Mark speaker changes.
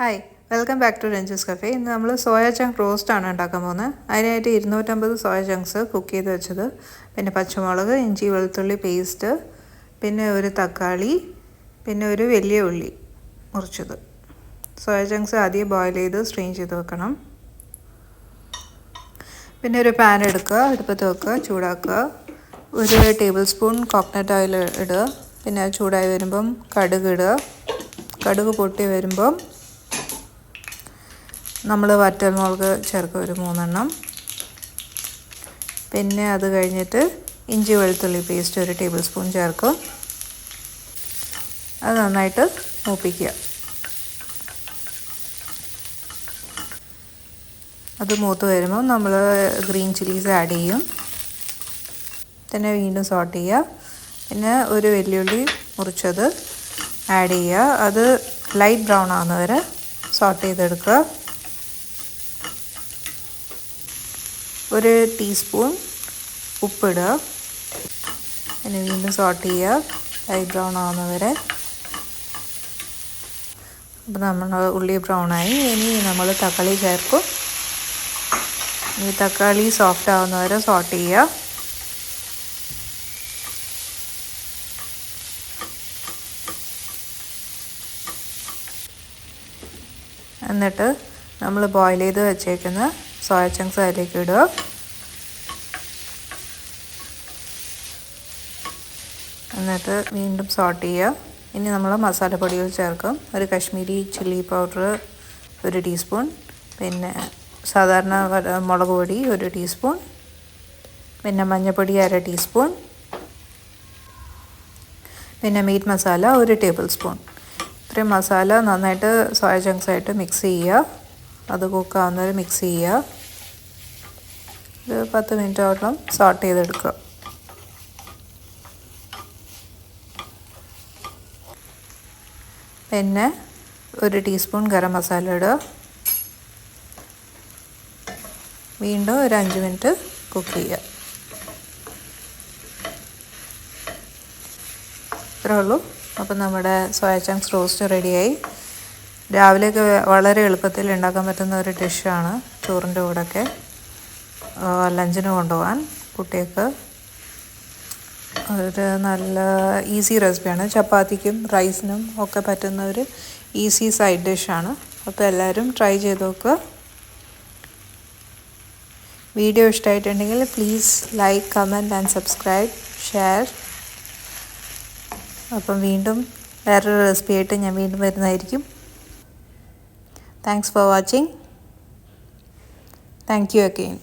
Speaker 1: Hi, welcome back to Ranju's cafe. ഇന്ന് നമ്മൾ soya ചങ്ക് roast ആണ് ഉണ്ടാക്കാൻ പോകുന്നത്. അതിനായിട്ട് 250 സോയ ചങ്ക്സ് കുക്ക് ചെയ്ത് വെച്ചത്, പിന്നെ പച്ചമുളക്, ഇഞ്ചി വെളുത്തുള്ളി പേസ്റ്റ്, പിന്നെ ഒരു തക്കാളി, പിന്നെ ഒരു വലിയ ഉള്ളി മുറിച്ചത്. സോയ ചങ്ക്സ് ആദ്യം ബോയിൽ ചെയ്ത് സ്ട്രെയിൻ ചെയ്ത് വെക്കണം. പിന്നെ ഒരു പാൻ എടുക്കുക, അടുപ്പത്ത് വെക്കുക, ചൂടാക്കുക. 1 ടേബിൾ സ്പൂൺ കോക്കനട്ട് ഓയിൽ ഇടുക. പിന്നെ ചൂടായി വരുമ്പം കടുക് ഇടുക. കടുക് പൊട്ടി വരുമ്പം നമ്മൾ വറ്റൽമുളക് ചേർക്കുക, ഒരു 3 എണ്ണം. പിന്നെ അത് കഴിഞ്ഞിട്ട് ഇഞ്ചി വെളുത്തുള്ളി പേസ്റ്റ് 1 ടേബിൾ സ്പൂൺ ചേർക്കും. അത് നന്നായിട്ട് മൂപ്പിക്കുക. അത് മൂത്ത് വരുമ്പോൾ നമ്മൾ ഗ്രീൻ ചില്ലീസ് ആഡ് ചെയ്യും. പിന്നെ വീണ്ടും സോട്ട് ചെയ്യുക. പിന്നെ ഒരു വെല്ലുള്ളി മുറിച്ചത് ആഡ് ചെയ്യുക. അത് ലൈറ്റ് ബ്രൗൺ ആവുന്നവരെ സോട്ട് ചെയ്തെടുക്കുക. 1 ടീസ്പൂൺ ഉപ്പിടുക. പിന്നെ വീണ്ടും സോട്ട് ചെയ്യുക ലൈറ്റ് ബ്രൗൺ ആവുന്നവരെ. അപ്പോൾ നമ്മൾ ഉള്ളി ബ്രൗണായി. ഇനി നമ്മൾ തക്കാളി ചേർക്കും. ഈ തക്കാളി സോഫ്റ്റ് ആവുന്നവരെ സോട്ട് ചെയ്യുക. എന്നിട്ട് നമ്മൾ ബോയിൽ ചെയ്ത് വെച്ചേക്കുന്ന സോയ ചങ്ക്സ് അതിലേക്ക് ഇടുക. എന്നിട്ട് വീണ്ടും സോട്ട് ചെയ്യുക. ഇനി നമ്മൾ മസാലപ്പൊടികൾ ചേർക്കും. ഒരു കശ്മീരി ചില്ലി പൗഡർ 1 ടീസ്പൂൺ, പിന്നെ സാധാരണ മുളക് പൊടി 1 ടീസ്പൂൺ, പിന്നെ മഞ്ഞൾപ്പൊടി 1/2 ടീസ്പൂൺ, പിന്നെ മീറ്റ് മസാല 1 ടേബിൾ സ്പൂൺ. ഇത്രയും മസാല നന്നായിട്ട് സോയ ചങ്ക്സായിട്ട് മിക്സ് ചെയ്യുക. അത് കുക്കാവുന്നവരെ മിക്സ് ചെയ്യുക. ഒരു 10 മിനിറ്റോളം സോട്ട് ചെയ്തെടുക്കുക. പിന്നെ 1 ടീസ്പൂൺ ഗരം മസാല ഇടുക. വീണ്ടും ഒരു 5 മിനിറ്റ് കുക്ക് ചെയ്യുക. ഇത്രേ ഉള്ളൂ. അപ്പോൾ നമ്മുടെ സോയ ചങ്ക്സ് റോസ്റ്റ് റെഡിയായി. രാവിലെയൊക്കെ വളരെ എളുപ്പത്തിൽ ഉണ്ടാക്കാൻ പറ്റുന്ന ഒരു ഡിഷാണ്. ചോറിൻ്റെ കൂടെയൊക്കെ ലഞ്ചിന് കൊണ്ടുപോകാൻ കുട്ടികൾക്ക് ഒരു നല്ല ഈസി റെസിപ്പിയാണ്. ചപ്പാത്തിക്കും റൈസിനും ഒക്കെ പറ്റുന്ന ഒരു ഈസി സൈഡ് ഡിഷാണ്. അപ്പോൾ എല്ലാവരും ട്രൈ ചെയ്ത് നോക്കുക. വീഡിയോ ഇഷ്ടമായിട്ടുണ്ടെങ്കിൽ please like, comment and subscribe, share. അപ്പം വീണ്ടും വേറൊരു റെസിപ്പി ആയിട്ട് ഞാൻ വീണ്ടും വരുന്നതായിരിക്കും. Thanks for watching. Thank you again.